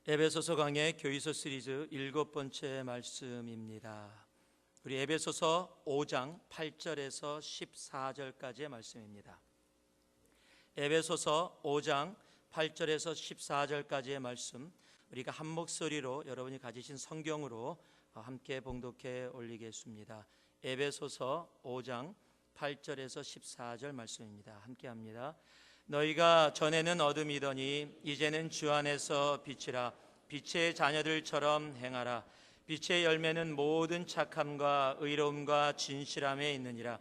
에베소서 강의 교의서 시리즈 7번째 말씀입니다. 우리 에베소서 5장 8절에서 14절까지의 말씀입니다. 에베소서 5장 8절에서 14절까지의 말씀, 우리가 한 목소리로 여러분이 가지신 성경으로 함께 봉독해 올리겠습니다. 에베소서 5장 8절에서 14절 말씀입니다. 함께 합니다. 너희가 전에는 어둠이더니 이제는 주 안에서 빛이라. 빛의 자녀들처럼 행하라. 빛의 열매는 모든 착함과 의로움과 진실함에 있느니라.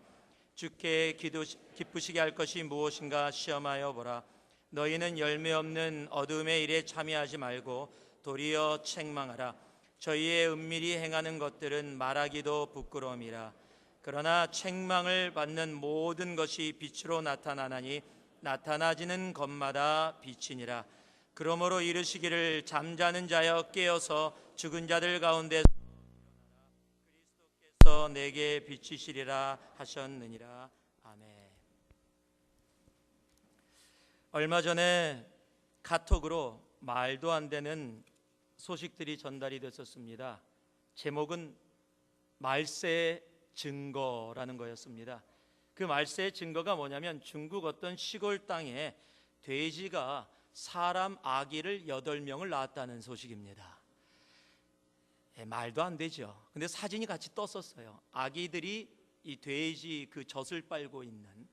주께 기쁘시게 할 것이 무엇인가 시험하여 보라. 너희는 열매 없는 어둠의 일에 참여하지 말고 도리어 책망하라. 저희의 은밀히 행하는 것들은 말하기도 부끄러움이라. 그러나 책망을 받는 모든 것이 빛으로 나타나나니 나타나지는 것마다 빛이니라. 그러므로 이르시기를 잠자는 자여 깨어서 죽은 자들 가운데서 그리스도께서 내게 비치시리라 하셨느니라. 아멘. 얼마 전에 카톡으로 말도 안 되는 소식들이 전달이 됐었습니다. 제목은 말세의 증거라는 거였습니다. 그 말세의 증거가 뭐냐면 중국 어떤 시골 땅에 돼지가 사람 아기를 8명을 낳았다는 소식입니다. 말도 안 되죠. 근데 사진이 같이 떴었어요. 아기들이 이 돼지 그 젖을 빨고 있는.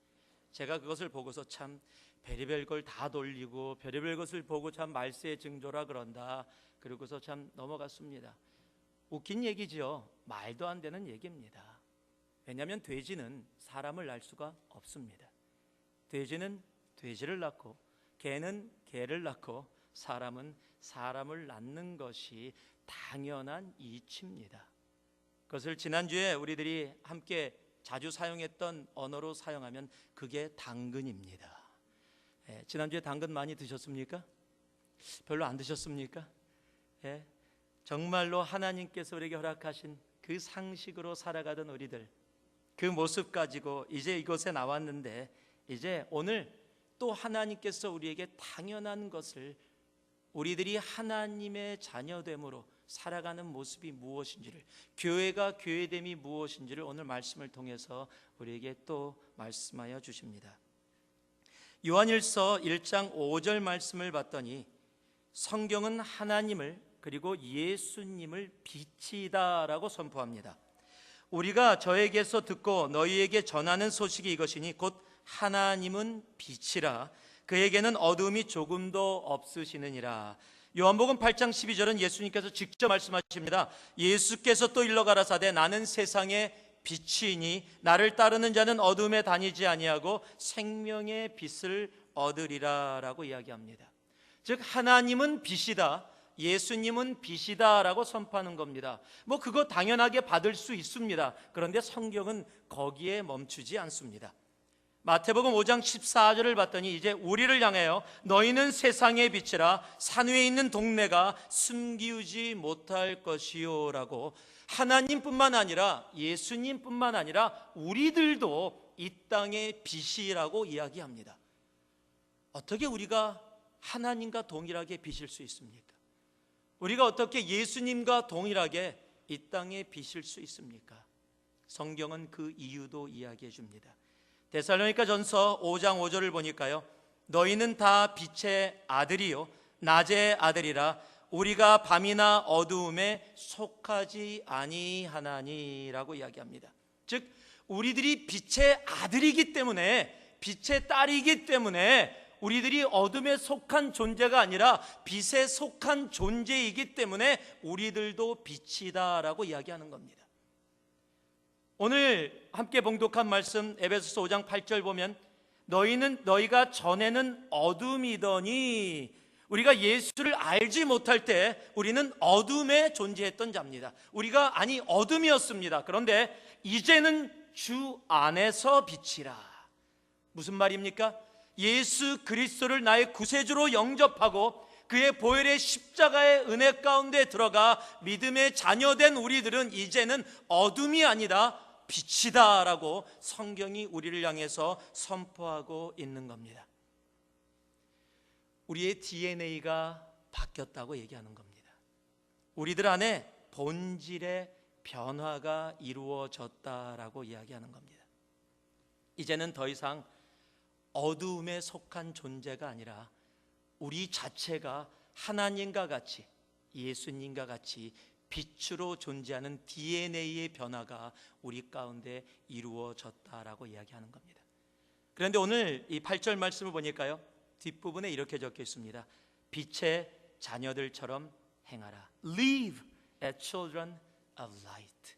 제가 그것을 보고서 참 별의별 걸 다 돌리고 별의별 것을 보고 참 말세의 징조라 그런다. 그러고서 참 넘어갔습니다. 웃긴 얘기죠. 말도 안 되는 얘기입니다. 왜냐하면 돼지는 사람을 낳을 수가 없습니다. 돼지는 돼지를 낳고 개는 개를 낳고 사람은 사람을 낳는 것이 당연한 이치입니다. 그것을 지난주에 우리들이 함께 자주 사용했던 언어로 사용하면 그게 당근입니다. 지난주에 당근 많이 드셨습니까? 별로 안 드셨습니까? 정말로 하나님께서 우리에게 허락하신 그 상식으로 살아가던 우리들, 그 모습 가지고 이제 이곳에 나왔는데, 이제 오늘 또 하나님께서 우리에게 당연한 것을, 우리들이 하나님의 자녀됨으로 살아가는 모습이 무엇인지를, 교회가 교회됨이 무엇인지를 오늘 말씀을 통해서 우리에게 또 말씀하여 주십니다. 요한일서 1장 5절 말씀을 봤더니 성경은 하나님을 그리고 예수님을 빛이다라고 선포합니다. 우리가 저에게서 듣고 너희에게 전하는 소식이 이것이니 곧 하나님은 빛이라. 그에게는 어둠이 조금도 없으시느니라. 요한복음 8장 12절은 예수님께서 직접 말씀하십니다. 예수께서 또 일러 가라사대 나는 세상의 빛이니 나를 따르는 자는 어둠에 다니지 아니하고 생명의 빛을 얻으리라 라고 이야기합니다. 즉 하나님은 빛이다, 예수님은 빛이다 라고 선포하는 겁니다. 그거 당연하게 받을 수 있습니다. 그런데 성경은 거기에 멈추지 않습니다. 마태복음 5장 14절을 봤더니 이제 우리를 향하여 너희는 세상의 빛이라 산 위에 있는 동네가 숨기우지 못할 것이요 라고, 하나님뿐만 아니라 예수님뿐만 아니라 우리들도 이 땅의 빛이라고 이야기합니다. 어떻게 우리가 하나님과 동일하게 빛일 수 있습니까? 우리가 어떻게 예수님과 동일하게 이 땅에 빛일 수 있습니까? 성경은 그 이유도 이야기해 줍니다. 데살로니가 전서 5장 5절을 보니까요, 너희는 다 빛의 아들이요 낮의 아들이라 우리가 밤이나 어두움에 속하지 아니하나니 라고 이야기합니다. 즉 우리들이 빛의 아들이기 때문에, 빛의 딸이기 때문에 우리들이 어둠에 속한 존재가 아니라 빛에 속한 존재이기 때문에 우리들도 빛이다 라고 이야기하는 겁니다. 오늘 함께 봉독한 말씀 에베소서 5장 8절 보면 너희가 전에는 어둠이더니, 우리가 예수를 알지 못할 때 우리는 어둠에 존재했던 자입니다. 우리가 어둠이었습니다. 그런데 이제는 주 안에서 빛이라. 무슨 말입니까? 예수 그리스도를 나의 구세주로 영접하고 그의 보혈의 십자가의 은혜 가운데 들어가 믿음의 자녀된 우리들은 이제는 어둠이 아니라 빛이다라고 성경이 우리를 향해서 선포하고 있는 겁니다. 우리의 DNA가 바뀌었다고 얘기하는 겁니다. 우리들 안에 본질의 변화가 이루어졌다라고 이야기하는 겁니다. 이제는 더 이상 어두움에 속한 존재가 아니라 우리 자체가 하나님과 같이, 예수님과 같이 빛으로 존재하는 DNA의 변화가 우리 가운데 이루어졌다라고 이야기하는 겁니다. 그런데 오늘 이 8절 말씀을 보니까요, 뒷부분에 이렇게 적혀 있습니다. 빛의 자녀들처럼 행하라. Live as children of light.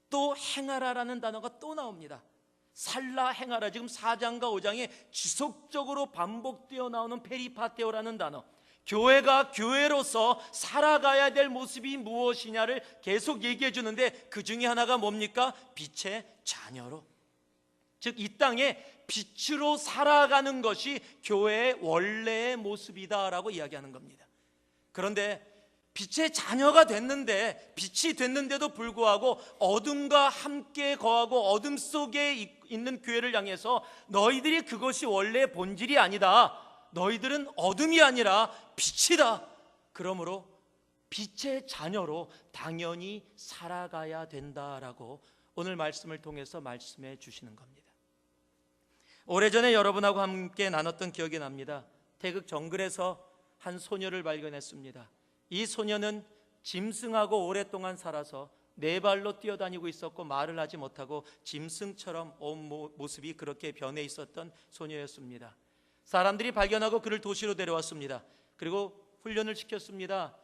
또 행하라라는 단어가 또 나옵니다. 살라, 행하라. 지금 4장과 5장에 지속적으로 반복되어 나오는 페리파테오라는 단어, 교회가 교회로서 살아가야 될 모습이 무엇이냐를 계속 얘기해 주는데, 그 중에 하나가 뭡니까? 빛의 자녀로, 즉 이 땅에 빛으로 살아가는 것이 교회의 원래의 모습이다라고 이야기하는 겁니다. 그런데 빛의 자녀가 됐는데, 빛이 됐는데도 불구하고 어둠과 함께 거하고 어둠 속에 있는 교회를 향해서 너희들이 그것이 원래의 본질이 아니다, 너희들은 어둠이 아니라 빛이다, 그러므로 빛의 자녀로 당연히 살아가야 된다라고 오늘 말씀을 통해서 말씀해 주시는 겁니다. 오래전에 여러분하고 함께 나눴던 기억이 납니다. 태극 정글에서 한 소녀를 발견했습니다. 이 소녀는 짐승하고 오랫동안 살아서 네 발로 뛰어다니고 있었고 말을 하지 못하고 짐승처럼 온 모습이 그렇게 변해 있었던 소녀였습니다. 사람들이 발견하고 그를 도시로 데려왔습니다. 그리고 훈련을 시켰습니다.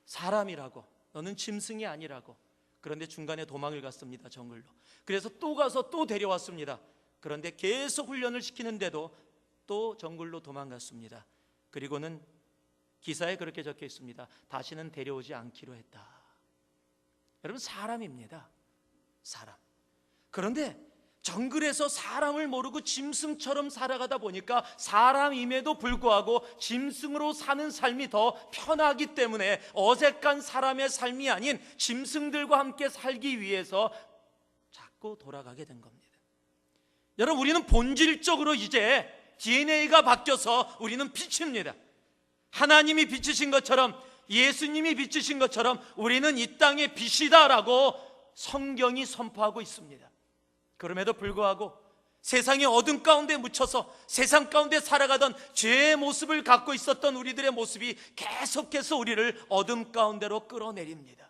사람이라고, 너는 짐승이 아니라고. 그런데 중간에 도망을 갔습니다. 정글로. 그래서 또 가서 또 데려왔습니다. 그런데 계속 훈련을 시키는데도 또 정글로 도망갔습니다. 그리고는 기사에 그렇게 적혀 있습니다. 다시는 데려오지 않기로 했다. 여러분, 사람입니다. 사람. 그런데 정글에서 사람을 모르고 짐승처럼 살아가다 보니까 사람임에도 불구하고 짐승으로 사는 삶이 더 편하기 때문에 어색한 사람의 삶이 아닌 짐승들과 함께 살기 위해서 자꾸 돌아가게 된 겁니다. 여러분, 우리는 본질적으로 이제 DNA가 바뀌어서 우리는 빛입니다. 하나님이 빛이신 것처럼, 예수님이 빛이신 것처럼 우리는 이 땅의 빛이다라고 성경이 선포하고 있습니다. 그럼에도 불구하고 세상의 어둠 가운데 묻혀서 세상 가운데 살아가던 죄의 모습을 갖고 있었던 우리들의 모습이 계속해서 우리를 어둠 가운데로 끌어내립니다.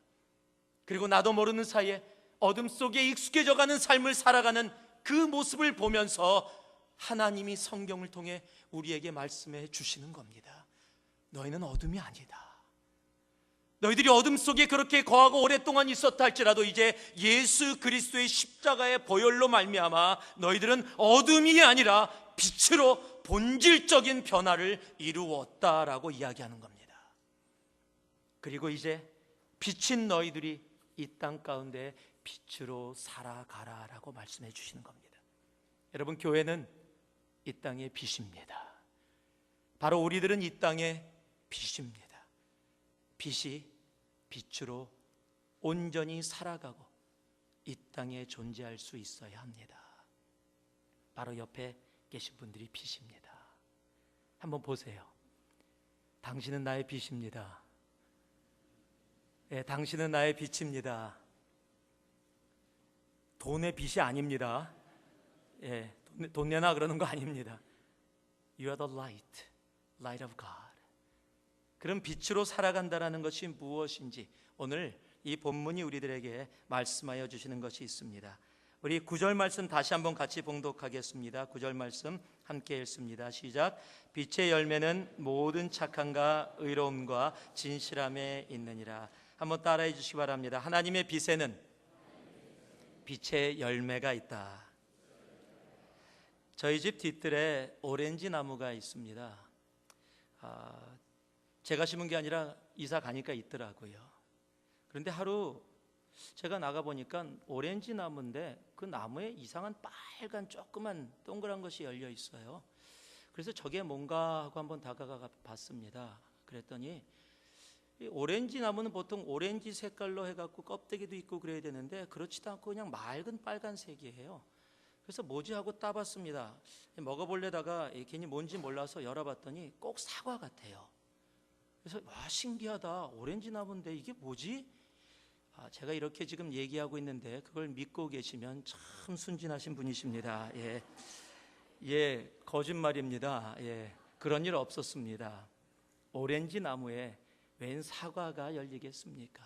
그리고 나도 모르는 사이에 어둠 속에 익숙해져가는 삶을 살아가는 그 모습을 보면서 하나님이 성경을 통해 우리에게 말씀해 주시는 겁니다. 너희는 어둠이 아니다. 너희들이 어둠 속에 그렇게 거하고 오랫동안 있었다 할지라도 이제 예수 그리스도의 십자가의 보혈로 말미암아 너희들은 어둠이 아니라 빛으로 본질적인 변화를 이루었다라고 이야기하는 겁니다. 그리고 이제 빛인 너희들이 이 땅 가운데 빛으로 살아가라라고 말씀해 주시는 겁니다. 여러분, 교회는 이 땅의 빛입니다. 바로 우리들은 이 땅의 빛입니다. 빛이 빛으로 온전히 살아가고 이 땅에 존재할 수 있어야 합니다. 바로 옆에 계신 분들이 빛입니다. 한번 보세요. 당신은 나의 빛입니다. 당신은 나의 빛입니다. 돈의 빛이 아닙니다. 돈 내놔 그러는 거 아닙니다. You are the light, light of God. 그런 빛으로 살아간다라는 것이 무엇인지 오늘 이 본문이 우리들에게 말씀하여 주시는 것이 있습니다. 우리 9절 말씀 다시 한번 같이 봉독하겠습니다. 9절 말씀 함께 읽습니다. 시작. 빛의 열매는 모든 착함과 의로움과 진실함에 있느니라. 한번 따라해 주시기 바랍니다. 하나님의 빛에는 빛의 열매가 있다. 저희 집 뒤뜰에 오렌지 나무가 있습니다. 제가 심은 게 아니라 이사 가니까 있더라고요. 그런데 하루 제가 나가보니까 오렌지 나무인데 그 나무에 이상한 빨간 조그만 동그란 것이 열려 있어요. 그래서 저게 뭔가 하고 한번 다가가 봤습니다. 그랬더니 이 오렌지 나무는 보통 오렌지 색깔로 해갖고 껍데기도 있고 그래야 되는데 그렇지도 않고 그냥 맑은 빨간색이에요. 그래서 뭐지 하고 따봤습니다. 먹어보려다가 괜히 뭔지 몰라서 열어봤더니 꼭 사과 같아요. 그래서 와, 신기하다. 오렌지 나무인데 이게 뭐지? 제가 이렇게 지금 얘기하고 있는데 그걸 믿고 계시면 참 순진하신 분이십니다. 예, 거짓말입니다. 예, 그런 일 없었습니다. 오렌지 나무에 웬 사과가 열리겠습니까?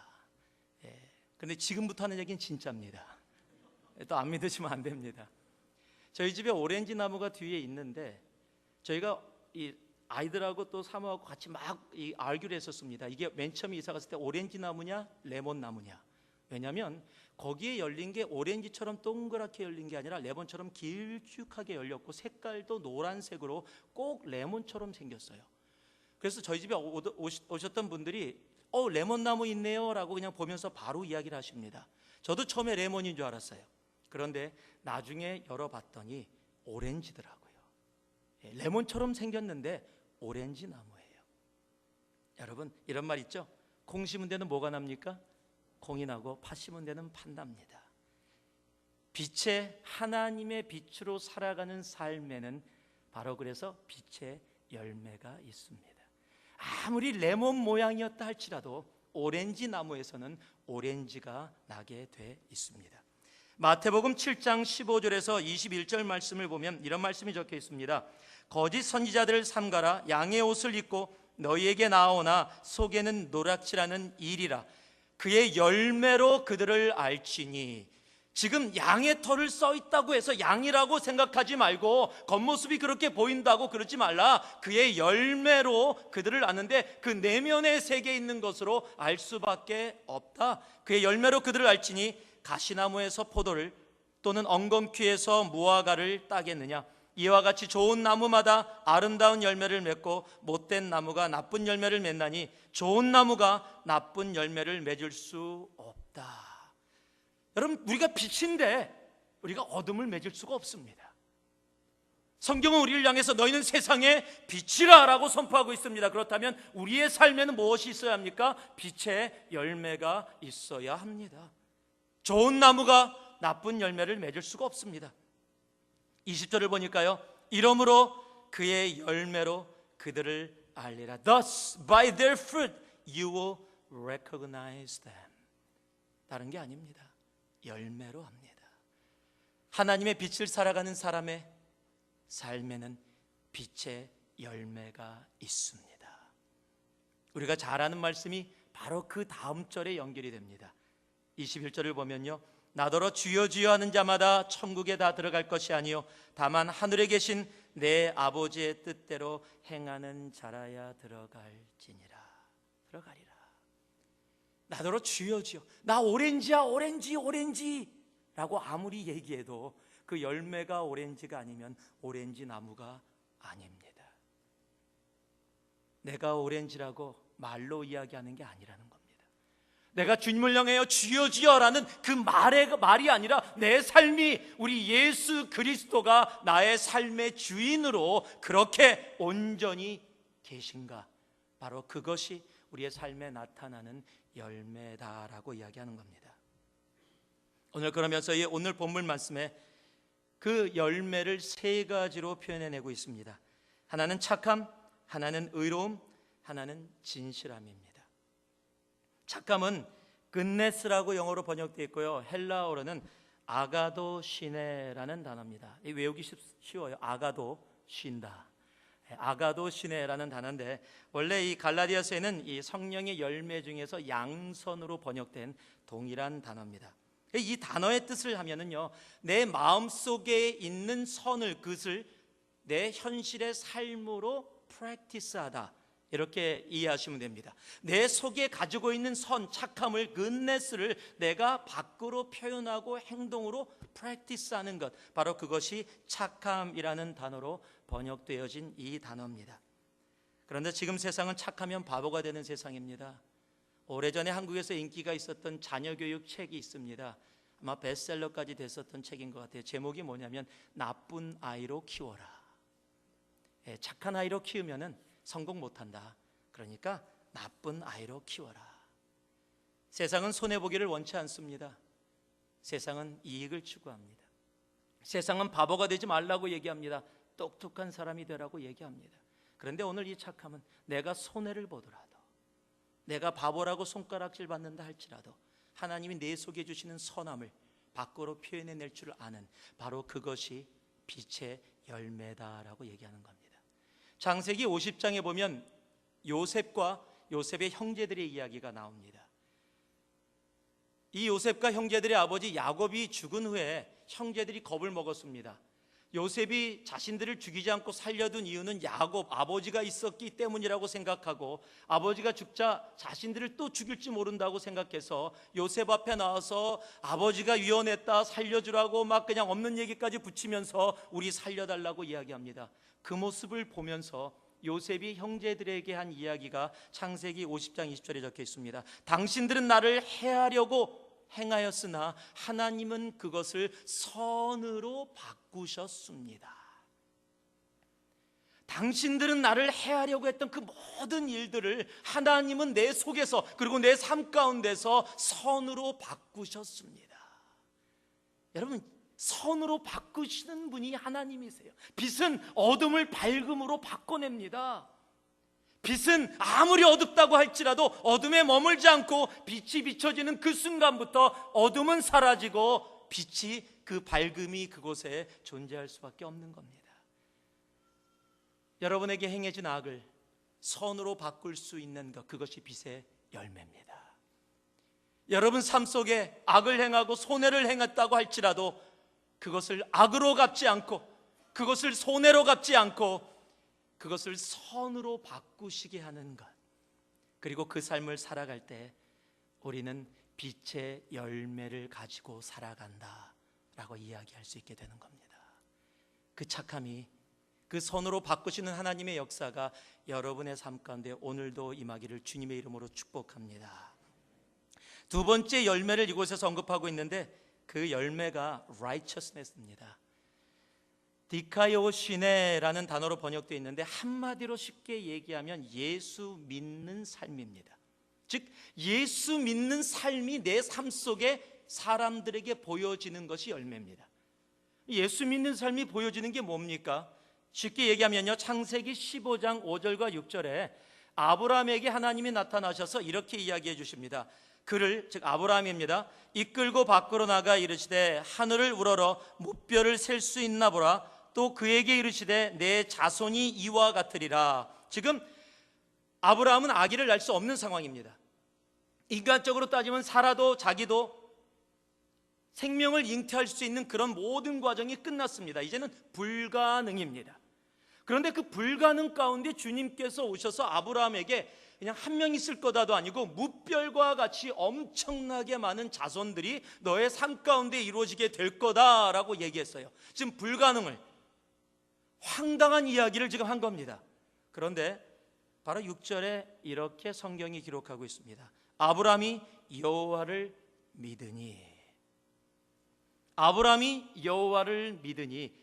예, 근데 지금부터 하는 얘기는 진짜입니다. 또 안 믿으시면 안 됩니다. 저희 집에 오렌지 나무가 뒤에 있는데 저희가 이 아이들하고 또 사모하고 같이 막 알기로 했었습니다. 이게 맨 처음에 이사 갔을 때 오렌지 나무냐 레몬 나무냐. 왜냐하면 거기에 열린 게 오렌지처럼 동그랗게 열린 게 아니라 레몬처럼 길쭉하게 열렸고 색깔도 노란색으로 꼭 레몬처럼 생겼어요. 그래서 저희 집에 오셨던 분들이 레몬 나무 있네요 라고 그냥 보면서 바로 이야기를 하십니다. 저도 처음에 레몬인 줄 알았어요. 그런데 나중에 열어봤더니 오렌지더라고요. 레몬처럼 생겼는데 오렌지 나무예요. 여러분, 이런 말 있죠? 콩 심은 데는 뭐가 납니까? 콩이 나고 팥 심은 데는 팥 납니다. 빛의 하나님의 빛으로 살아가는 삶에는 바로 그래서 빛의 열매가 있습니다. 아무리 레몬 모양이었다 할지라도 오렌지 나무에서는 오렌지가 나게 돼 있습니다. 마태복음 7장 15절에서 21절 말씀을 보면 이런 말씀이 적혀 있습니다. 거짓 선지자들을 삼가라. 양의 옷을 입고 너희에게 나오나 속에는 노략질하는 일이라. 그의 열매로 그들을 알지니. 지금 양의 털을 써 있다고 해서 양이라고 생각하지 말고 겉모습이 그렇게 보인다고 그러지 말라. 그의 열매로 그들을 아는데 그 내면의 세계에 있는 것으로 알 수밖에 없다. 그의 열매로 그들을 알지니 가시나무에서 포도를 또는 엉겅퀴에서 무화과를 따겠느냐. 이와 같이 좋은 나무마다 아름다운 열매를 맺고 못된 나무가 나쁜 열매를 맺나니 좋은 나무가 나쁜 열매를 맺을 수 없다. 여러분, 우리가 빛인데 우리가 어둠을 맺을 수가 없습니다. 성경은 우리를 향해서 너희는 세상의 빛이라 라고 선포하고 있습니다. 그렇다면 우리의 삶에는 무엇이 있어야 합니까? 빛의 열매가 있어야 합니다. 좋은 나무가 나쁜 열매를 맺을 수가 없습니다. 20절을 보니까요, 이러므로 그의 열매로 그들을 알리라. Thus by their fruit you will recognize them. 다른 게 아닙니다. 열매로 합니다. 하나님의 빛을 살아가는 사람의 삶에는 빛의 열매가 있습니다. 우리가 잘 아는 말씀이 바로 그 다음 절에 연결이 됩니다. 21절을 보면요, 나더러 주여 주여 하는 자마다 천국에 다 들어갈 것이 아니요 다만 하늘에 계신 내 아버지의 뜻대로 행하는 자라야 들어갈지니라. 들어가리라. 나더러 주여 주여, 나 오렌지야 오렌지 라고 아무리 얘기해도 그 열매가 오렌지가 아니면 오렌지 나무가 아닙니다. 내가 오렌지라고 말로 이야기하는 게 아니라는 겁니다. 내가 주님을 향하여 주여 주여라는 그 말이 아니라 내 삶이 우리 예수 그리스도가 나의 삶의 주인으로 그렇게 온전히 계신가, 바로 그것이 우리의 삶에 나타나는 열매다라고 이야기하는 겁니다. 오늘 그러면서 오늘 본문 말씀에 그 열매를 세 가지로 표현해내고 있습니다. 하나는 착함, 하나는 의로움, 하나는 진실함입니다. 착함은 굿네스라고 영어로 번역되어 있고요, 헬라어로는 아가도시네라는 단어입니다. 외우기 쉬워요. 아가도신다, 아가도시네라는 단어인데, 원래 이 갈라디아서에는 이 성령의 열매 중에서 양선으로 번역된 동일한 단어입니다. 이 단어의 뜻을 하면은요, 내 마음속에 있는 선을, 그것을 내 현실의 삶으로 프랙티스하다, 이렇게 이해하시면 됩니다. 내 속에 가지고 있는 선, 착함을, 굿네스를 내가 밖으로 표현하고 행동으로 프랙티스하는 것, 바로 그것이 착함이라는 단어로 번역되어진 이 단어입니다. 그런데 지금 세상은 착하면 바보가 되는 세상입니다. 오래전에 한국에서 인기가 있었던 자녀교육 책이 있습니다. 아마 베스트셀러까지 됐었던 책인 것 같아요. 제목이 뭐냐면 나쁜 아이로 키워라. 착한 아이로 키우면은 성공 못한다. 그러니까 나쁜 아이로 키워라. 세상은 손해보기를 원치 않습니다. 세상은 이익을 추구합니다. 세상은 바보가 되지 말라고 얘기합니다. 똑똑한 사람이 되라고 얘기합니다. 그런데 오늘 이 착함은 내가 손해를 보더라도, 내가 바보라고 손가락질 받는다 할지라도 하나님이 내 속에 주시는 선함을 밖으로 표현해낼 줄 아는, 바로 그것이 빛의 열매다라고 얘기하는 겁니다. 창세기 50장에 보면 요셉과 요셉의 형제들의 이야기가 나옵니다. 이 요셉과 형제들의 아버지 야곱이 죽은 후에 형제들이 겁을 먹었습니다. 요셉이 자신들을 죽이지 않고 살려둔 이유는 야곱 아버지가 있었기 때문이라고 생각하고, 아버지가 죽자 자신들을 또 죽일지 모른다고 생각해서 요셉 앞에 나와서 아버지가 위원했다 살려주라고 막 그냥 없는 얘기까지 붙이면서 우리 살려달라고 이야기합니다. 그 모습을 보면서 요셉이 형제들에게 한 이야기가 창세기 50장 20절에 적혀 있습니다. 당신들은 나를 해하려고 행하였으나 하나님은 그것을 선으로 바꾸셨습니다. 당신들은 나를 해하려고 했던 그 모든 일들을 하나님은 내 속에서, 그리고 내 삶 가운데서 선으로 바꾸셨습니다. 여러분, 선으로 바꾸시는 분이 하나님이세요. 빛은 어둠을 밝음으로 바꿔냅니다. 빛은 아무리 어둡다고 할지라도 어둠에 머물지 않고 빛이 비춰지는 그 순간부터 어둠은 사라지고 빛이, 그 밝음이 그곳에 존재할 수밖에 없는 겁니다. 여러분에게 행해진 악을 선으로 바꿀 수 있는 것, 그것이 빛의 열매입니다. 여러분 삶 속에 악을 행하고 손해를 행했다고 할지라도 그것을 악으로 갚지 않고, 그것을 손해로 갚지 않고 그것을 선으로 바꾸시게 하는 것, 그리고 그 삶을 살아갈 때 우리는 빛의 열매를 가지고 살아간다라고 이야기할 수 있게 되는 겁니다. 그 착함이, 그 선으로 바꾸시는 하나님의 역사가 여러분의 삶 가운데 오늘도 임하기를 주님의 이름으로 축복합니다. 두 번째 열매를 이곳에서 언급하고 있는데 그 열매가 righteousness입니다. 디카요시네라는 단어로 번역되어 있는데 한마디로 쉽게 얘기하면 예수 믿는 삶입니다. 즉 예수 믿는 삶이 내 삶 속에 사람들에게 보여지는 것이 열매입니다. 예수 믿는 삶이 보여지는 게 뭡니까? 쉽게 얘기하면요, 창세기 15장 5절과 6절에 아브라함에게 하나님이 나타나셔서 이렇게 이야기해 주십니다. 그를, 즉 아브라함입니다, 이끌고 밖으로 나가 이르시되 하늘을 우러러 무뼈를 셀 수 있나 보라. 또 그에게 이르시되 내 자손이 이와 같으리라. 지금 아브라함은 아기를 낳을 수 없는 상황입니다. 인간적으로 따지면 사라도 자기도 생명을 잉태할 수 있는 그런 모든 과정이 끝났습니다. 이제는 불가능입니다. 그런데 그 불가능 가운데 주님께서 오셔서 아브라함에게 그냥 한 명 있을 거다도 아니고 무별과 같이 엄청나게 많은 자손들이 너의 삶 가운데 이루어지게 될 거다라고 얘기했어요. 지금 불가능을, 황당한 이야기를 지금 한 겁니다. 그런데 바로 6절에 이렇게 성경이 기록하고 있습니다. 아브라함이 여호와를 믿으니, 아브라함이 여호와를 믿으니,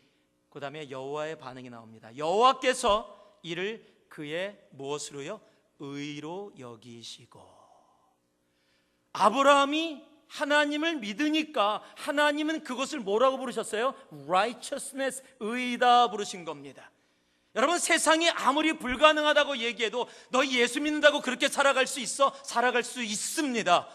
그 다음에 여호와의 반응이 나옵니다. 여호와께서 이를 그의 무엇으로요? 의로 여기시고. 아브라함이 하나님을 믿으니까 하나님은 그것을 뭐라고 부르셨어요? righteousness, 의다 부르신 겁니다. 여러분, 세상이 아무리 불가능하다고 얘기해도 너 예수 믿는다고 그렇게 살아갈 수 있어? 살아갈 수 있습니다.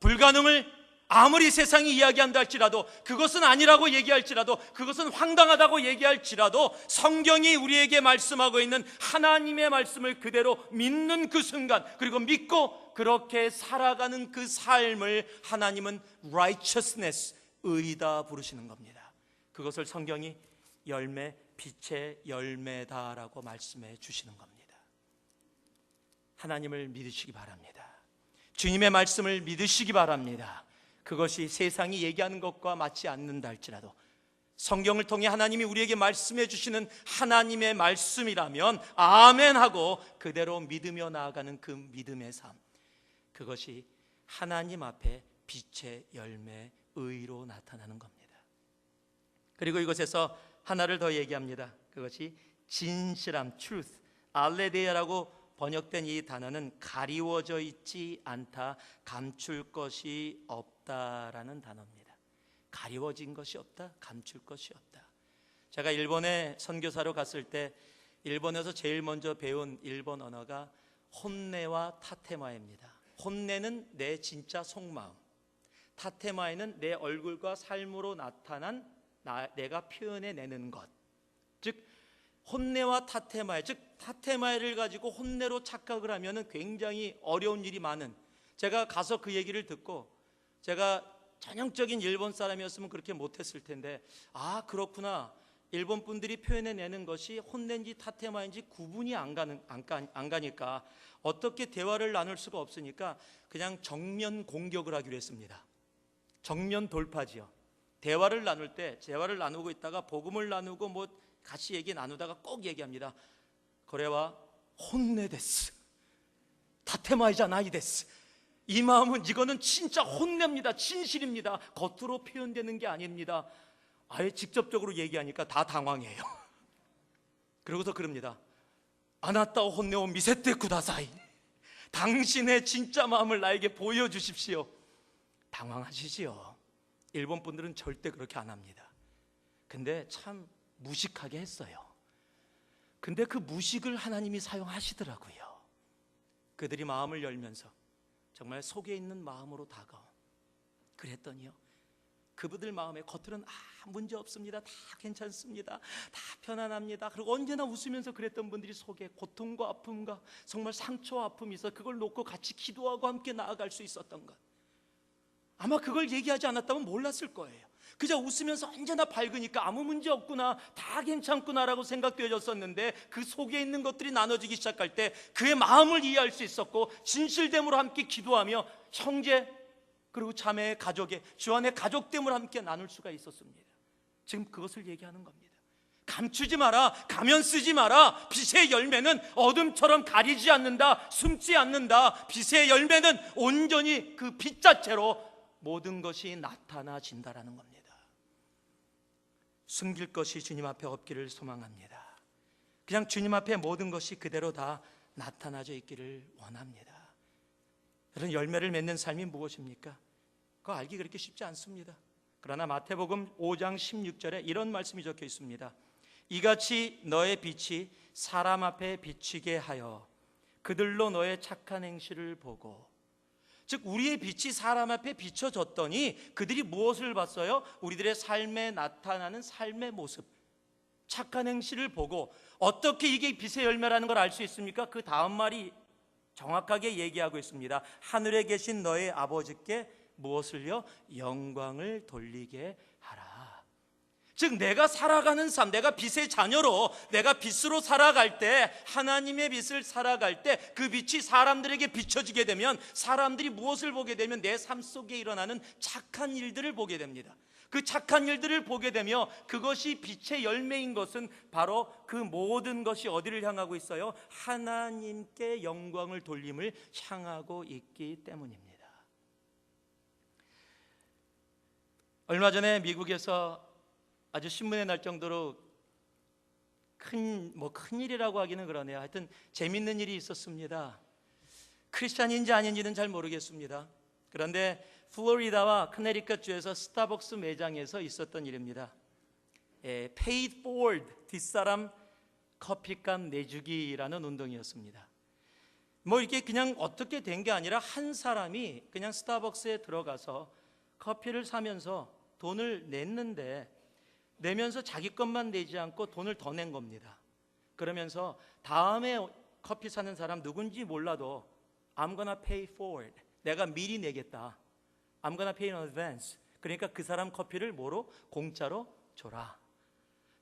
불가능을 아무리 세상이 이야기한다 할지라도, 그것은 아니라고 얘기할지라도, 그것은 황당하다고 얘기할지라도 성경이 우리에게 말씀하고 있는 하나님의 말씀을 그대로 믿는 그 순간, 그리고 믿고 그렇게 살아가는 그 삶을 하나님은 righteousness, 의다 부르시는 겁니다. 그것을 성경이 열매, 빛의 열매다라고 말씀해 주시는 겁니다. 하나님을 믿으시기 바랍니다. 주님의 말씀을 믿으시기 바랍니다. 그것이 세상이 얘기하는 것과 맞지 않는다 할지라도 성경을 통해 하나님이 우리에게 말씀해 주시는 하나님의 말씀이라면 아멘하고 그대로 믿으며 나아가는 그 믿음의 삶, 그것이 하나님 앞에 빛의 열매, 의로 나타나는 겁니다. 그리고 이것에서 하나를 더 얘기합니다. 그것이 진실함, truth, 알레데아라고 번역된 이 단어는 가리워져 있지 않다, 감출 것이 없다라는 단어입니다. 가리워진 것이 없다, 감출 것이 없다. 제가 일본에 선교사로 갔을 때 일본에서 제일 먼저 배운 일본 언어가 혼내와 타테마입니다. 혼내는 내 진짜 속마음, 타테마에는 내 얼굴과 삶으로 나타난 내가 표현해내는 것. 즉 혼내와 타테마에, 즉 타테마를 가지고 혼내로 착각을 하면 굉장히 어려운 일이 많은, 제가 가서 그 얘기를 듣고 제가 전형적인 일본 사람이었으면 그렇게 못했을 텐데, 아 그렇구나, 일본 분들이 표현해내는 것이 혼낸지 타테마인지 구분이 안 가니까 어떻게 대화를 나눌 수가 없으니까 그냥 정면 공격을 하기로 했습니다. 정면 돌파지요. 대화를 나눌 때, 대화를 나누고 있다가 복음을 나누고 뭐 같이 얘기 나누다가 꼭 얘기합니다. 거래와 혼내 데스, 타테마이자나이 데스. 이 마음은, 이거는 진짜 혼냅니다. 진실입니다. 겉으로 표현되는 게 아닙니다. 아예 직접적으로 얘기하니까 다 당황해요. 그러고서 그럽니다. 아나타오 혼내오 미세테 쿠다사이. 당신의 진짜 마음을 나에게 보여주십시오. 당황하시지요. 일본 분들은 절대 그렇게 안 합니다. 근데 참 무식하게 했어요. 근데 그 무식을 하나님이 사용하시더라고요. 그들이 마음을 열면서 정말 속에 있는 마음으로 다가온, 그랬더니요, 그분들 마음에 겉으로는 문제 없습니다, 다 괜찮습니다, 다 편안합니다, 그리고 언제나 웃으면서 그랬던 분들이 속에 고통과 아픔과 정말 상처와 아픔이 있어 그걸 놓고 같이 기도하고 함께 나아갈 수 있었던 것, 아마 그걸 얘기하지 않았다면 몰랐을 거예요. 그저 웃으면서 언제나 밝으니까 아무 문제 없구나, 다 괜찮구나라고 생각되어졌었는데, 그 속에 있는 것들이 나눠지기 시작할 때 그의 마음을 이해할 수 있었고, 진실됨으로 함께 기도하며 형제 그리고 자매의 가족의, 주 안의 가족됨을 함께 나눌 수가 있었습니다. 지금 그것을 얘기하는 겁니다. 감추지 마라, 가면 쓰지 마라. 빛의 열매는 어둠처럼 가리지 않는다, 숨지 않는다. 빛의 열매는 온전히 그 빛 자체로 모든 것이 나타나진다라는 겁니다. 숨길 것이 주님 앞에 없기를 소망합니다. 그냥 주님 앞에 모든 것이 그대로 다 나타나져 있기를 원합니다. 그런 열매를 맺는 삶이 무엇입니까? 그거 알기 그렇게 쉽지 않습니다. 그러나 마태복음 5장 16절에 이런 말씀이 적혀 있습니다. 이같이 너의 빛이 사람 앞에 비치게 하여 그들로 너의 착한 행실을 보고. 즉 우리의 빛이 사람 앞에 비춰졌더니 그들이 무엇을 봤어요? 우리들의 삶에 나타나는 삶의 모습, 착한 행실을 보고. 어떻게 이게 빛의 열매라는 걸 알 수 있습니까? 그 다음 말이 정확하게 얘기하고 있습니다. 하늘에 계신 너의 아버지께 무엇을요? 영광을 돌리게 하라. 즉 내가 살아가는 삶, 내가 빛의 자녀로, 내가 빛으로 살아갈 때, 하나님의 빛을 살아갈 때 그 빛이 사람들에게 비춰지게 되면 사람들이 무엇을 보게 되면 내 삶 속에 일어나는 착한 일들을 보게 됩니다. 그 착한 일들을 보게 되며 그것이 빛의 열매인 것은 바로 그 모든 것이 어디를 향하고 있어요? 하나님께 영광을 돌림을 향하고 있기 때문입니다. 얼마 전에 미국에서 아주 신문에 날 정도로 큰일이라고 하기는 그러네요. 하여튼 재밌는 일이 있었습니다. 크리스찬인지 아닌지는 잘 모르겠습니다. 그런데 플로리다와 커네리컷 주에서 스타벅스 매장에서 있었던 일입니다. Paid forward, 뒷사람 커피값 내주기라는 운동이었습니다. 이게 그냥 어떻게 된 게 아니라 한 사람이 그냥 스타벅스에 들어가서 커피를 사면서 돈을 냈는데, 내면서 자기 것만 내지 않고 돈을 더 낸 겁니다. 그러면서 다음에 커피 사는 사람 누군지 몰라도 I'm gonna pay forward, 내가 미리 내겠다, I'm gonna pay in advance, 그러니까 그 사람 커피를 뭐로? 공짜로 줘라.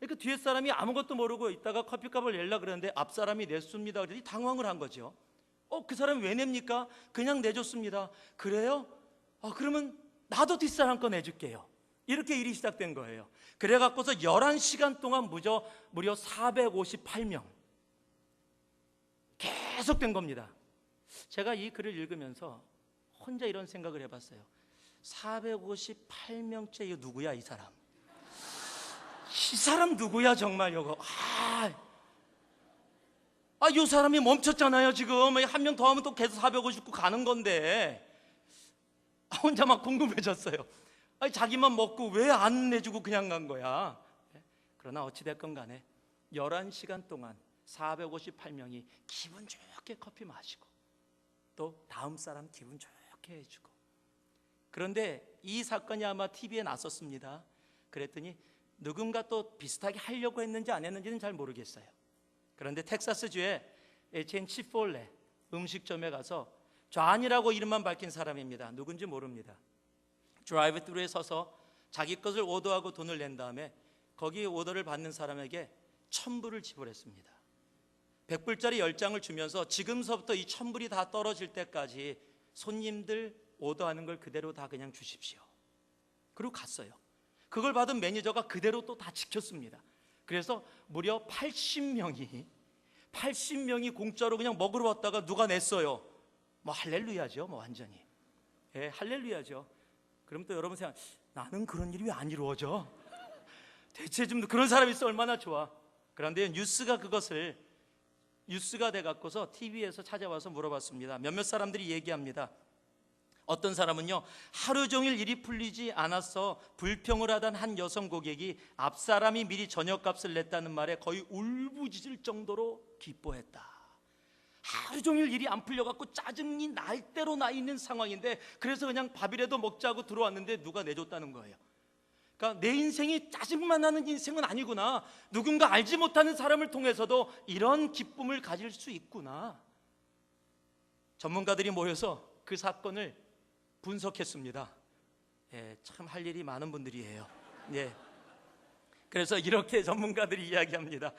그러니까 뒤에 사람이 아무것도 모르고 있다가 커피값을 내려고 그러는데 앞 사람이 냈습니다. 그랬더니 당황을 한 거죠. 그 사람이 왜 냅니까? 그냥 내줬습니다. 그래요? 그러면 나도 뒷사람 거 내줄게요. 이렇게 일이 시작된 거예요. 그래갖고서 11시간 동안 무려 458명 계속된 겁니다. 제가 이 글을 읽으면서 혼자 이런 생각을 해봤어요. 458명째 이거 누구야 이 사람? 이 사람 누구야 정말 이거? 이 사람이 멈췄잖아요 지금. 한 명 더 하면 또 계속 459 가는 건데. 혼자 막 궁금해졌어요. 자기만 먹고 왜 안 내주고 그냥 간 거야? 그러나 어찌됐건 간에 11시간 동안 458명이 기분 좋게 커피 마시고 또 다음 사람 기분 좋게 해주고. 그런데 이 사건이 아마 TV에 났었습니다. 그랬더니 누군가 또 비슷하게 하려고 했는지 안 했는지는 잘 모르겠어요. 그런데 텍사스주의 H&N 치폴레 음식점에 가서 존이라고 이름만 밝힌 사람입니다. 누군지 모릅니다. 드라이브 스루에 서서 자기 것을 오더하고 돈을 낸 다음에 거기 오더를 받는 사람에게 $1,000을 지불했습니다. 100불짜리 10장을 주면서 지금서부터 이 1,000불이 다 떨어질 때까지 손님들 오더하는 걸 그대로 다 그냥 주십시오. 그리고 갔어요. 그걸 받은 매니저가 그대로 또 다 지켰습니다. 그래서 무려 80명이 공짜로 그냥 먹으러 왔다가 누가 냈어요. 뭐 할렐루야죠. 뭐 완전히. 예, 할렐루야죠. 그럼 또 여러분 생각, 나는 그런 일이 왜 안 이루어져? 대체 좀 그런 사람이 있어 얼마나 좋아. 그런데 뉴스가 돼 갖고서 TV에서 찾아와서 물어봤습니다. 몇몇 사람들이 얘기합니다. 어떤 사람은요, 하루 종일 일이 풀리지 않아서 불평을 하던 한 여성 고객이 앞사람이 미리 저녁값을 냈다는 말에 거의 울부짖을 정도로 기뻐했다. 하루 종일 일이 안 풀려갖고 짜증이 날 대로 나 있는 상황인데 그래서 그냥 밥이라도 먹자고 들어왔는데 누가 내줬다는 거예요. 그러니까 내 인생이 짜증만 나는 인생은 아니구나. 누군가 알지 못하는 사람을 통해서도 이런 기쁨을 가질 수 있구나. 전문가들이 모여서 그 사건을 분석했습니다. 예, 참 할 일이 많은 분들이에요. 예. 그래서 이렇게 전문가들이 이야기합니다.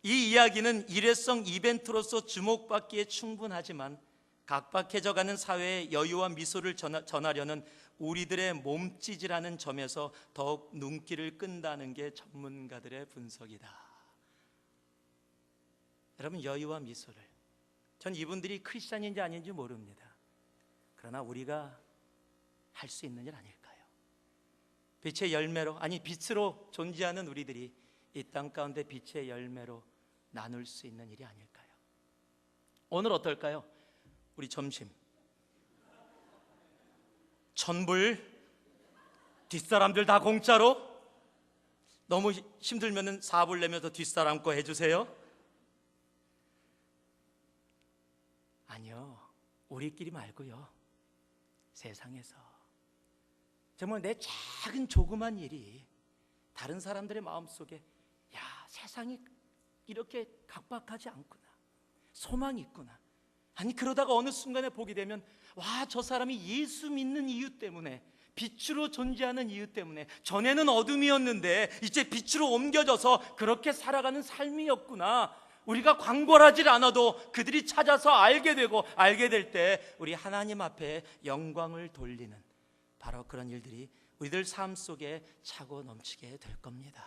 이 이야기는 일회성 이벤트로서 주목받기에 충분하지만 각박해져가는 사회의 여유와 미소를 전하려는 우리들의 몸짓이라는 점에서 더욱 눈길을 끈다는 게 전문가들의 분석이다. 여러분, 여유와 미소를, 전 이분들이 크리스찬인지 아닌지 모릅니다. 그러나 우리가 할 수 있는 일 아닐까요? 빛의 열매로, 아니 빛으로 존재하는 우리들이 이 땅 가운데 빛의 열매로 나눌 수 있는 일이 아닐까요? 오늘 어떨까요? 우리 점심 $1,000, 뒷사람들 다 공짜로, 너무 힘들면 4불 내면서 뒷사람 거 해주세요. 아니요, 우리끼리 말고요, 세상에서 정말 내 작은 조그만 일이 다른 사람들의 마음속에, 야, 세상이 이렇게 각박하지 않구나, 소망이 있구나. 아니, 그러다가 어느 순간에 보게 되면, 와, 저 사람이 예수 믿는 이유 때문에, 빛으로 존재하는 이유 때문에, 전에는 어둠이었는데 이제 빛으로 옮겨져서 그렇게 살아가는 삶이었구나. 우리가 광고하지 않아도 그들이 찾아서 알게 되고, 알게 될 때 우리 하나님 앞에 영광을 돌리는 바로 그런 일들이 우리들 삶 속에 차고 넘치게 될 겁니다.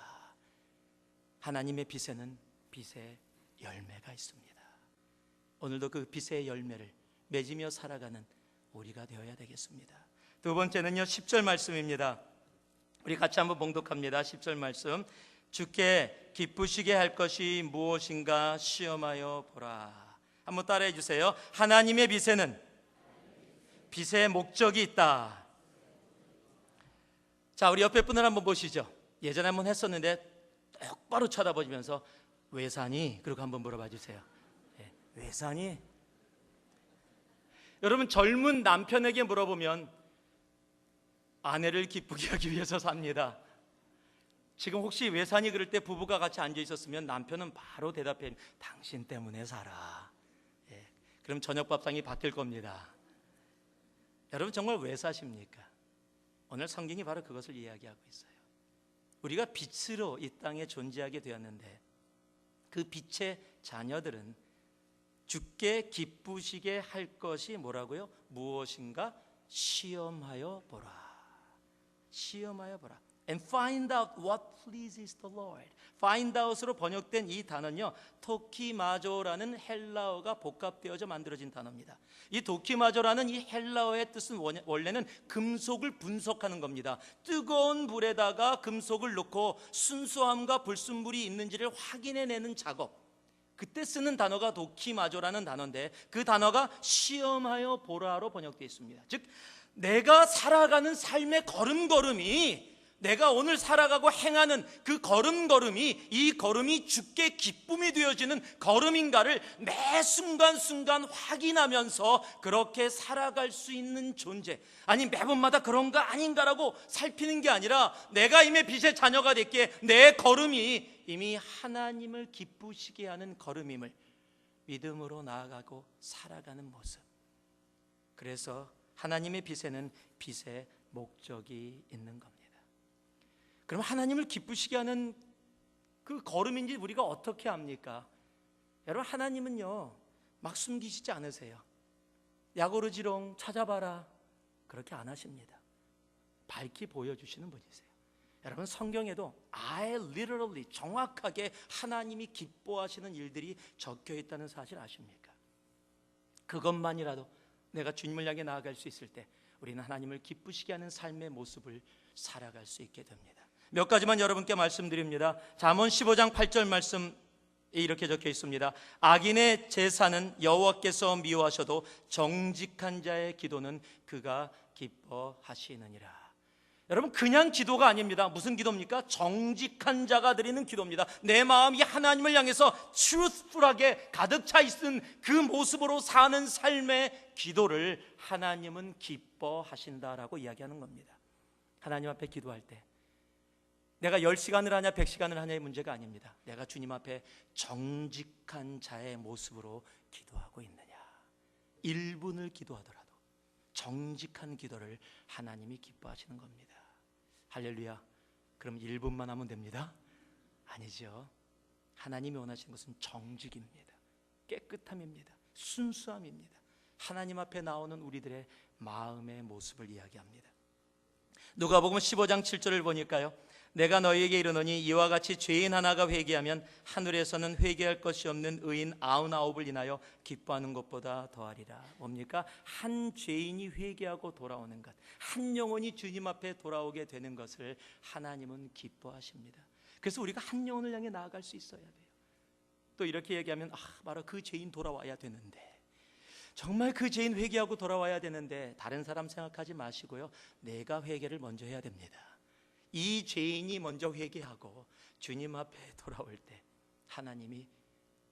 하나님의 빛에는 빛의 열매가 있습니다. 오늘도 그 빛의 열매를 맺으며 살아가는 우리가 되어야 되겠습니다. 두 번째는요, 10절 말씀입니다. 우리 같이 한번 봉독합니다. 10절 말씀. 주께 기쁘시게 할 것이 무엇인가 시험하여 보라. 한번 따라해 주세요. 하나님의 빛에는 빛의 목적이 있다. 자, 우리 옆에 분을 한번 보시죠. 예전에 한번 했었는데 똑바로 쳐다보시면서 왜 사니? 그리고 한번 물어봐 주세요. 네, 왜 사니? 여러분, 젊은 남편에게 물어보면 아내를 기쁘게 하기 위해서 삽니다. 지금 혹시 왜 사니? 그럴 때 부부가 같이 앉아 있었으면 남편은 바로 대답해, 당신 때문에 살아. 예, 그럼 저녁밥상이 바뀔 겁니다. 여러분, 정말 왜 사십니까? 오늘 성경이 바로 그것을 이야기하고 있어요. 우리가 빛으로 이 땅에 존재하게 되었는데 그 빛의 자녀들은 주께 기쁘시게 할 것이 뭐라고요? 무엇인가 시험하여 보라. 시험하여 보라. And find out what pleases the Lord. Find out으로 번역된 이 단어는요, 도키마조라는 헬라어가 복합되어져 만들어진 단어입니다. 이 도키마조라는 이 헬라어의 뜻은 원래는 금속을 분석하는 겁니다. 뜨거운 불에다가 금속을 넣고 순수함과 불순물이 있는지를 확인해내는 작업, 그때 쓰는 단어가 도키마조라는 단어인데 그 단어가 시험하여 보라로 번역되어 있습니다. 즉, 내가 살아가는 삶의 걸음걸음이 내가 오늘 살아가고 행하는 그 걸음걸음이, 이 걸음이 주께 기쁨이 되어지는 걸음인가를 매 순간순간 확인하면서 그렇게 살아갈 수 있는 존재, 아니 매번마다 그런가 아닌가라고 살피는 게 아니라 내가 이미 빛의 자녀가 됐기에 내 걸음이 이미 하나님을 기쁘시게 하는 걸음임을 믿음으로 나아가고 살아가는 모습. 그래서 하나님의 빛에는 빛의 목적이 있는 겁니다. 그럼 하나님을 기쁘시게 하는 그 걸음인지 우리가 어떻게 합니까? 여러분, 하나님은요 막 숨기시지 않으세요. 야고르지롱 찾아봐라, 그렇게 안 하십니다. 밝히 보여주시는 분이세요. 여러분, 성경에도 아예 literally 정확하게 하나님이 기뻐하시는 일들이 적혀 있다는 사실 아십니까? 그것만이라도 내가 주님을 향해 나아갈 수 있을 때 우리는 하나님을 기쁘시게 하는 삶의 모습을 살아갈 수 있게 됩니다. 몇 가지만 여러분께 말씀드립니다. 잠언 15장 8절 말씀 이렇게 적혀 있습니다. 악인의 제사는 여호와께서 미워하셔도 정직한 자의 기도는 그가 기뻐하시느니라. 여러분, 그냥 기도가 아닙니다. 무슨 기도입니까? 정직한 자가 드리는 기도입니다. 내 마음이 하나님을 향해서 truthful하게 가득 차 있는 그 모습으로 사는 삶의 기도를 하나님은 기뻐하신다라고 이야기하는 겁니다. 하나님 앞에 기도할 때 내가 10시간을 하냐 100시간을 하냐의 문제가 아닙니다. 내가 주님 앞에 정직한 자의 모습으로 기도하고 있느냐. 1분을 기도하더라도 정직한 기도를 하나님이 기뻐하시는 겁니다. 할렐루야. 그럼 1분만 하면 됩니다? 아니죠. 하나님이 원하시는 것은 정직입니다. 깨끗함입니다. 순수함입니다. 하나님 앞에 나오는 우리들의 마음의 모습을 이야기합니다. 누가복음 15장 7절을 보니까요, 내가 너희에게 이르노니 이와 같이 죄인 하나가 회개하면 하늘에서는 회개할 것이 없는 의인 99을 인하여 기뻐하는 것보다 더하리라. 뭡니까? 한 죄인이 회개하고 돌아오는 것, 한 영혼이 주님 앞에 돌아오게 되는 것을 하나님은 기뻐하십니다. 그래서 우리가 한 영혼을 향해 나아갈 수 있어야 돼요. 또 이렇게 얘기하면 바로 그 죄인 돌아와야 되는데, 정말 그 죄인 회개하고 돌아와야 되는데 다른 사람 생각하지 마시고요, 내가 회개를 먼저 해야 됩니다. 이 죄인이 먼저 회개하고 주님 앞에 돌아올 때 하나님이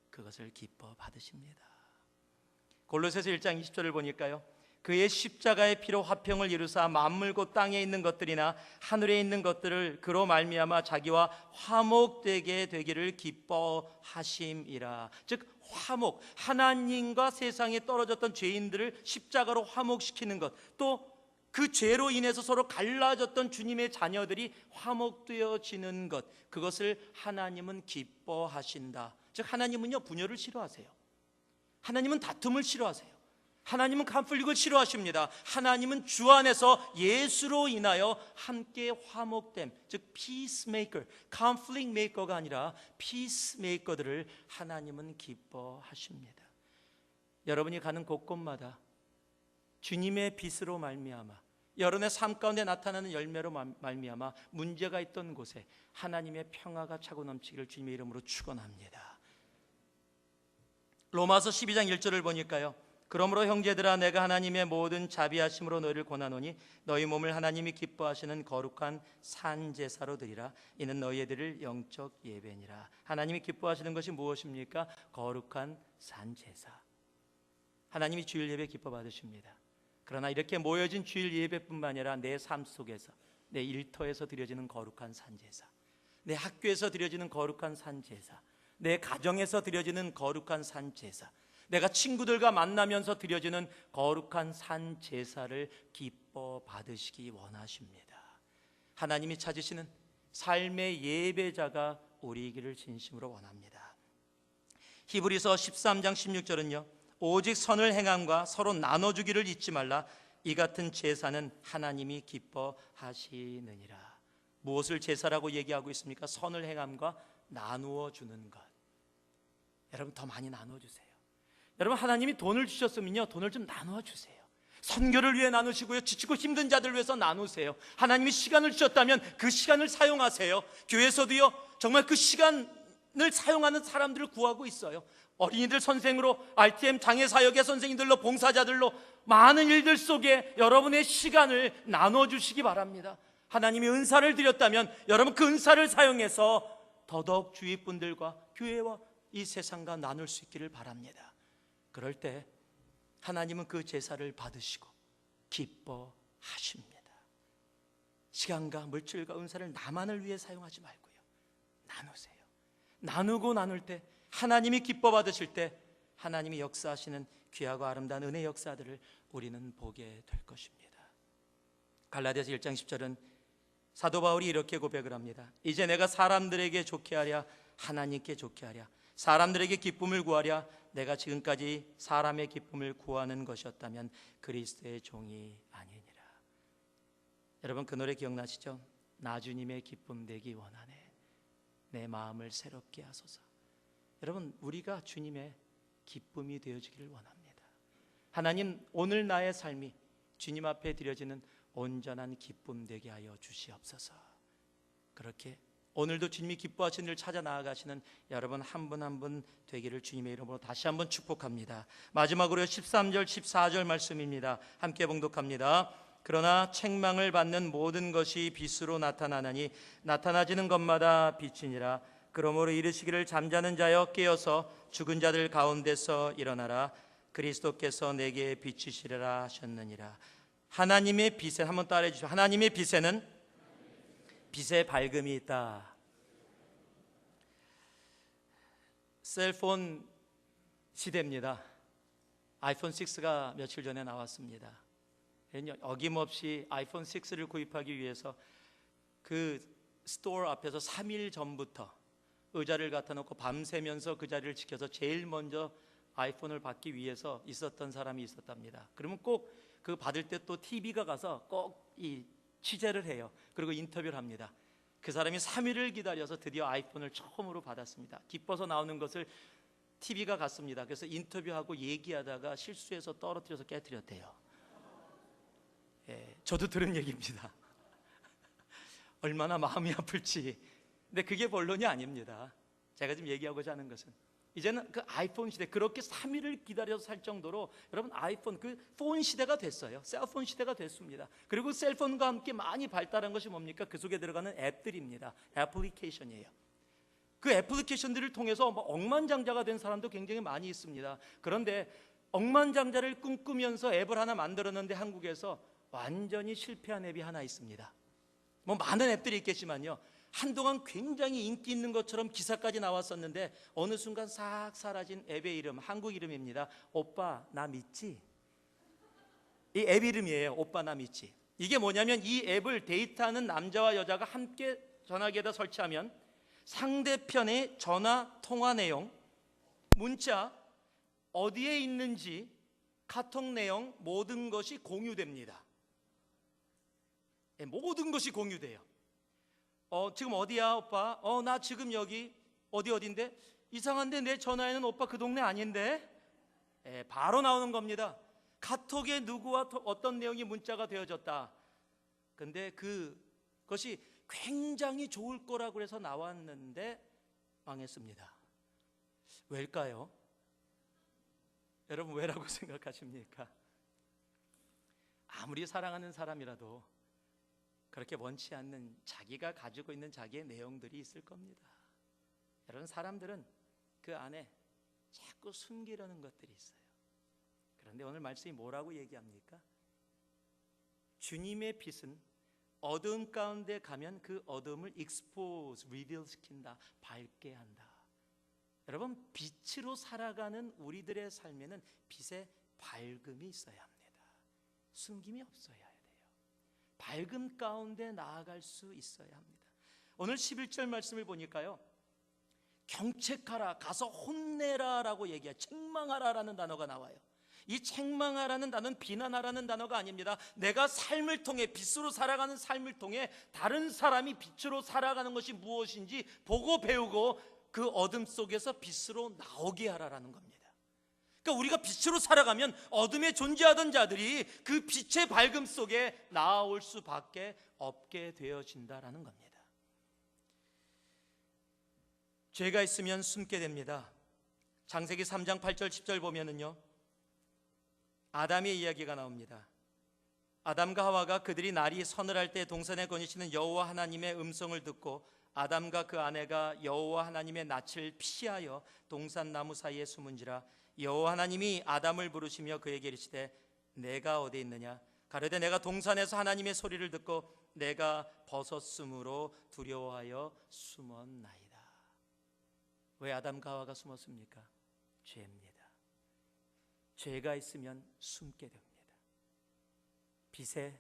그것을 기뻐 받으십니다. 골로새서 1장 20절을 보니까요, 그의 십자가의 피로 화평을 이루사 만물 곧 땅에 있는 것들이나 하늘에 있는 것들을 그로 말미암아 자기와 화목되게 되기를 기뻐하심이라. 즉 화목, 하나님과 세상에 떨어졌던 죄인들을 십자가로 화목시키는 것, 또 그 죄로 인해서 서로 갈라졌던 주님의 자녀들이 화목되어지는 것, 그것을 하나님은 기뻐하신다. 즉 하나님은요 분열을 싫어하세요. 하나님은 다툼을 싫어하세요. 하나님은 컨플릭트를 싫어하십니다. 하나님은 주 안에서 예수로 인하여 함께 화목됨, 즉 피스메이커, 컨플릭트 메이커가 아니라 피스메이커들을 하나님은 기뻐하십니다. 여러분이 가는 곳곳마다 주님의 빛으로 말미암아, 여러분의 삶 가운데 나타나는 열매로 말미암아 문제가 있던 곳에 하나님의 평화가 차고 넘치기를 주님의 이름으로 축원합니다. 로마서 12장 1절을 보니까요, 그러므로 형제들아 내가 하나님의 모든 자비하심으로 너희를 권하노니 너희 몸을 하나님이 기뻐하시는 거룩한 산제사로 드리라. 이는 너희의 드릴 영적 예배니라. 하나님이 기뻐하시는 것이 무엇입니까? 거룩한 산제사. 하나님이 주일 예배 기뻐 받으십니다. 그러나 이렇게 모여진 주일 예배뿐만 아니라 내 삶 속에서, 내 일터에서 드려지는 거룩한 산제사, 내 학교에서 드려지는 거룩한 산제사, 내 가정에서 드려지는 거룩한 산제사, 내가 친구들과 만나면서 드려지는 거룩한 산제사를 기뻐 받으시기 원하십니다. 하나님이 찾으시는 삶의 예배자가 우리이기를 진심으로 원합니다. 히브리서 13장 16절은요, 오직 선을 행함과 서로 나눠주기를 잊지 말라. 이 같은 제사는 하나님이 기뻐하시느니라. 무엇을 제사라고 얘기하고 있습니까? 선을 행함과 나누어 주는 것. 여러분 더 많이 나누어 주세요. 여러분 하나님이 돈을 주셨으면요, 돈을 좀 나누어 주세요. 선교를 위해 나누시고요, 지치고 힘든 자들을 위해서 나누세요. 하나님이 시간을 주셨다면 그 시간을 사용하세요. 교회에서도요 정말 그 시간을 사용하는 사람들을 구하고 있어요. 어린이들 선생으로, RTM 장애사역의 선생님들로, 봉사자들로 많은 일들 속에 여러분의 시간을 나눠주시기 바랍니다. 하나님이 은사를 드렸다면 여러분 그 은사를 사용해서 더더욱 주위 분들과 교회와 이 세상과 나눌 수 있기를 바랍니다. 그럴 때 하나님은 그 제사를 받으시고 기뻐하십니다. 시간과 물질과 은사를 나만을 위해 사용하지 말고요, 나누세요. 나누고 나눌 때 하나님이 기뻐 받으실 때 하나님이 역사하시는 귀하고 아름다운 은혜 역사들을 우리는 보게 될 것입니다. 갈라디아서 1장 10절은 사도 바울이 이렇게 고백을 합니다. 이제 내가 사람들에게 좋게 하랴 하나님께 좋게 하랴 사람들에게 기쁨을 구하랴 내가 지금까지 사람의 기쁨을 구하는 것이었다면 그리스도의 종이 아니니라. 여러분 그 노래 기억나시죠? 나 주님의 기쁨 되기 원하네 내 마음을 새롭게 하소서. 여러분 우리가 주님의 기쁨이 되어지기를 원합니다. 하나님 오늘 나의 삶이 주님 앞에 드려지는 온전한 기쁨 되게 하여 주시옵소서. 그렇게 오늘도 주님이 기뻐하시는 일을 찾아 나아가시는 여러분 한 분 한 분 되기를 주님의 이름으로 다시 한번 축복합니다. 마지막으로 13절 14절 말씀입니다. 함께 봉독합니다. 그러나 책망을 받는 모든 것이 빛으로 나타나나니 나타나지는 것마다 빛이니라. 그러므로 이르시기를 잠자는 자여 깨어서 죽은 자들 가운데서 일어나라. 그리스도께서 내게 비치시리라 하셨느니라. 하나님의 빛에 한번 따라해 주시죠. 하나님의 빛에는 빛의 밝음이 있다. 셀폰 시대입니다. 아이폰 6가 며칠 전에 나왔습니다. 어김없이 아이폰 6를 구입하기 위해서 그 스토어 앞에서 3일 전부터 의자를 갖다 놓고 밤새면서 그 자리를 지켜서 제일 먼저 아이폰을 받기 위해서 있었던 사람이 있었답니다. 그러면 꼭 그 받을 때 또 TV가 가서 꼭 이 취재를 해요. 그리고 인터뷰를 합니다. 그 사람이 3일을 기다려서 드디어 아이폰을 처음으로 받았습니다. 기뻐서 나오는 것을 TV가 갔습니다. 그래서 인터뷰하고 얘기하다가 실수해서 떨어뜨려서 깨뜨렸대요. 저도 들은 얘기입니다. 얼마나 마음이 아플지. 근데 그게 본론이 아닙니다. 제가 지금 얘기하고자 하는 것은 이제는 그 아이폰 시대, 그렇게 3일을 기다려서 살 정도로 여러분 아이폰 그 폰 시대가 됐어요. 셀폰 시대가 됐습니다. 그리고 셀폰과 함께 많이 발달한 것이 뭡니까? 그 속에 들어가는 앱들입니다. 애플리케이션이에요. 그 애플리케이션들을 통해서 억만장자가 된 사람도 굉장히 많이 있습니다. 그런데 억만장자를 꿈꾸면서 앱을 하나 만들었는데 한국에서 완전히 실패한 앱이 하나 있습니다. 많은 앱들이 있겠지만요, 한동안 굉장히 인기 있는 것처럼 기사까지 나왔었는데 어느 순간 싹 사라진 앱의 이름, 한국 이름입니다. 오빠 나 믿지? 이 앱 이름이에요. 오빠 나 믿지. 이게 뭐냐면 이 앱을 데이트하는 남자와 여자가 함께 전화기에다 설치하면 상대편의 전화 통화 내용, 문자, 어디에 있는지, 카톡 내용 모든 것이 공유됩니다. 모든 것이 공유돼요. 지금 어디야 오빠? 나 지금 여기 어딘데? 이상한데 내 전화에는 오빠 그 동네 아닌데? 바로 나오는 겁니다. 카톡에 누구와 어떤 내용이 문자가 되어졌다. 근데 그것이 굉장히 좋을 거라고 해서 나왔는데 망했습니다. 왜일까요? 여러분 왜라고 생각하십니까? 아무리 사랑하는 사람이라도 그렇게 원치 않는 자기가 가지고 있는 자기의 내용들이 있을 겁니다. 여러분 사람들은 그 안에 자꾸 숨기려는 것들이 있어요. 그런데 오늘 말씀이 뭐라고 얘기합니까? 주님의 빛은 어두움 가운데 가면 그 어두움을 expose, reveal 시킨다, 밝게 한다. 여러분 빛으로 살아가는 우리들의 삶에는 빛의 밝음이 있어야 합니다. 숨김이 없어야 해요. 밝음 가운데 나아갈 수 있어야 합니다. 오늘 11절 말씀을 보니까요, 경책하라, 가서 혼내라 라고 얘기해요. 책망하라라는 단어가 나와요. 이 책망하라는 단어는 비난하라는 단어가 아닙니다. 내가 삶을 통해 빛으로 살아가는 삶을 통해 다른 사람이 빛으로 살아가는 것이 무엇인지 보고 배우고 그 어둠 속에서 빛으로 나오게 하라라는 겁니다. 그러니까 우리가 빛으로 살아가면 어둠에 존재하던 자들이 그 빛의 밝음 속에 나아올 수밖에 없게 되어진다라는 겁니다. 죄가 있으면 숨게 됩니다. 창세기 3장 8절 10절 보면은요, 아담의 이야기가 나옵니다. 아담과 하와가 그들이 날이 서늘할 때 동산에 거니시는 여호와 하나님의 음성을 듣고 아담과 그 아내가 여호와 하나님의 낯을 피하여 동산 나무 사이에 숨은지라. 여호와 하나님이 아담을 부르시며 그에게 이르시되 내가 어디 있느냐? 가로되 내가 동산에서 하나님의 소리를 듣고 내가 벗었으므로 두려워하여 숨었나이다. 왜 아담과 하와가 숨었습니까? 죄입니다. 죄가 있으면 숨게 됩니다. 빛에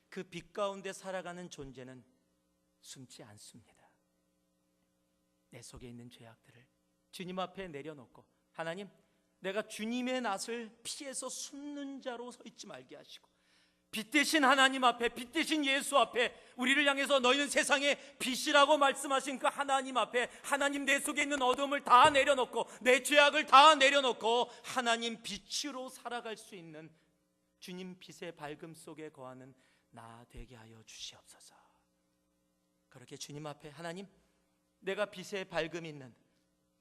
그 빛 가운데 살아가는 존재는 숨지 않습니다. 내 속에 있는 죄악들을 주님 앞에 내려놓고 하나님, 내가 주님의 낯을 피해서 숨는 자로 서 있지 말게 하시고 빛 대신 하나님 앞에, 빛 대신 예수 앞에 우리를 향해서 너희는 세상의 빛이라고 말씀하신 그 하나님 앞에 하나님 내 속에 있는 어둠을 다 내려놓고 내 죄악을 다 내려놓고 하나님 빛으로 살아갈 수 있는 주님 빛의 밝음 속에 거하는 나 되게 하여 주시옵소서. 그렇게 주님 앞에 하나님, 내가 빛의 밝음 있는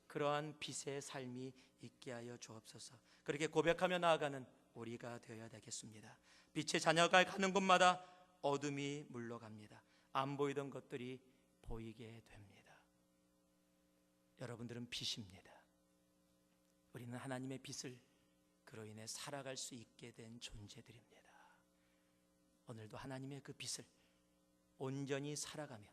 그러한 빛의 삶이 있게 하여 주옵소서. 그렇게 고백하며 나아가는 우리가 되어야 되겠습니다. 빛의 자녀가 가는 곳마다 어둠이 물러갑니다. 안 보이던 것들이 보이게 됩니다. 여러분들은 빛입니다. 우리는 하나님의 빛을 그로 인해 살아갈 수 있게 된 존재들입니다. 오늘도 하나님의 그 빛을 온전히 살아가며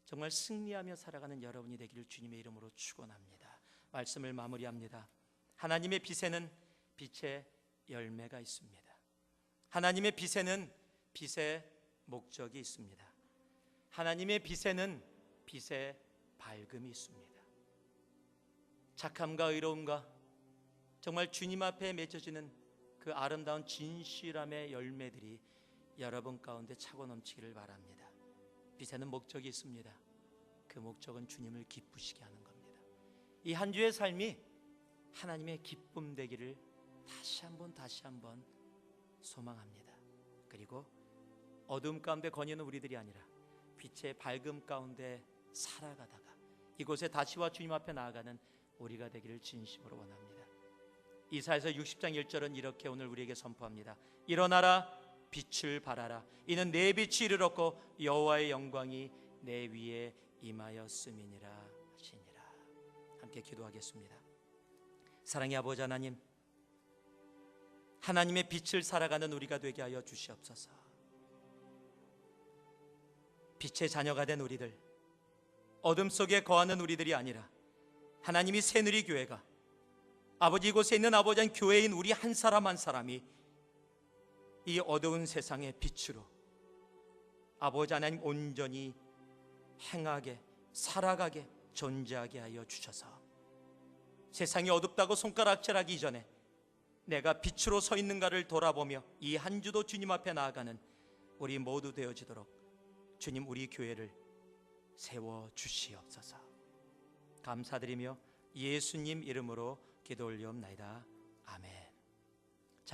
정말 승리하며 살아가는 여러분이 되기를 주님의 이름으로 축원합니다. 말씀을 마무리합니다. 하나님의 빛에는 빛의 열매가 있습니다. 하나님의 빛에는 빛의 목적이 있습니다. 하나님의 빛에는 빛의 밝음이 있습니다. 착함과 의로움과 정말 주님 앞에 맺어지는 그 아름다운 진실함의 열매들이 여러분 가운데 차고 넘치기를 바랍니다. 빛에는 목적이 있습니다. 그 목적은 주님을 기쁘시게 하는 겁니다. 이 한 주의 삶이 하나님의 기쁨 되기를 다시 한번 소망합니다. 그리고 어둠 가운데 거니는 우리들이 아니라 빛의 밝음 가운데 살아가다가 이곳에 다시와 주님 앞에 나아가는 우리가 되기를 진심으로 원합니다. 이사야서 60장 1절은 이렇게 오늘 우리에게 선포합니다. 일어나라, 빛을 발하라. 이는 내 빛이 이르렀고 여호와의 영광이 내 위에 임하였음이니라 하시니라. 함께 기도하겠습니다. 사랑의 아버지 하나님, 하나님의 빛을 살아가는 우리가 되게 하여 주시옵소서. 빛의 자녀가 된 우리들, 어둠 속에 거하는 우리들이 아니라 하나님이 새누리교회가 아버지 이곳에 있는 아버지 한 교회인 우리 한 사람 한 사람이 이 어두운 세상의 빛으로 아버지 하나님 온전히 행하게 살아가게 존재하게 하여 주셔서 세상이 어둡다고 손가락질하기 이전에 내가 빛으로 서 있는가를 돌아보며 이 한 주도 주님 앞에 나아가는 우리 모두 되어지도록 주님 우리 교회를 세워 주시옵소서. 감사드리며 예수님 이름으로 기도 올리옵나이다. 아멘.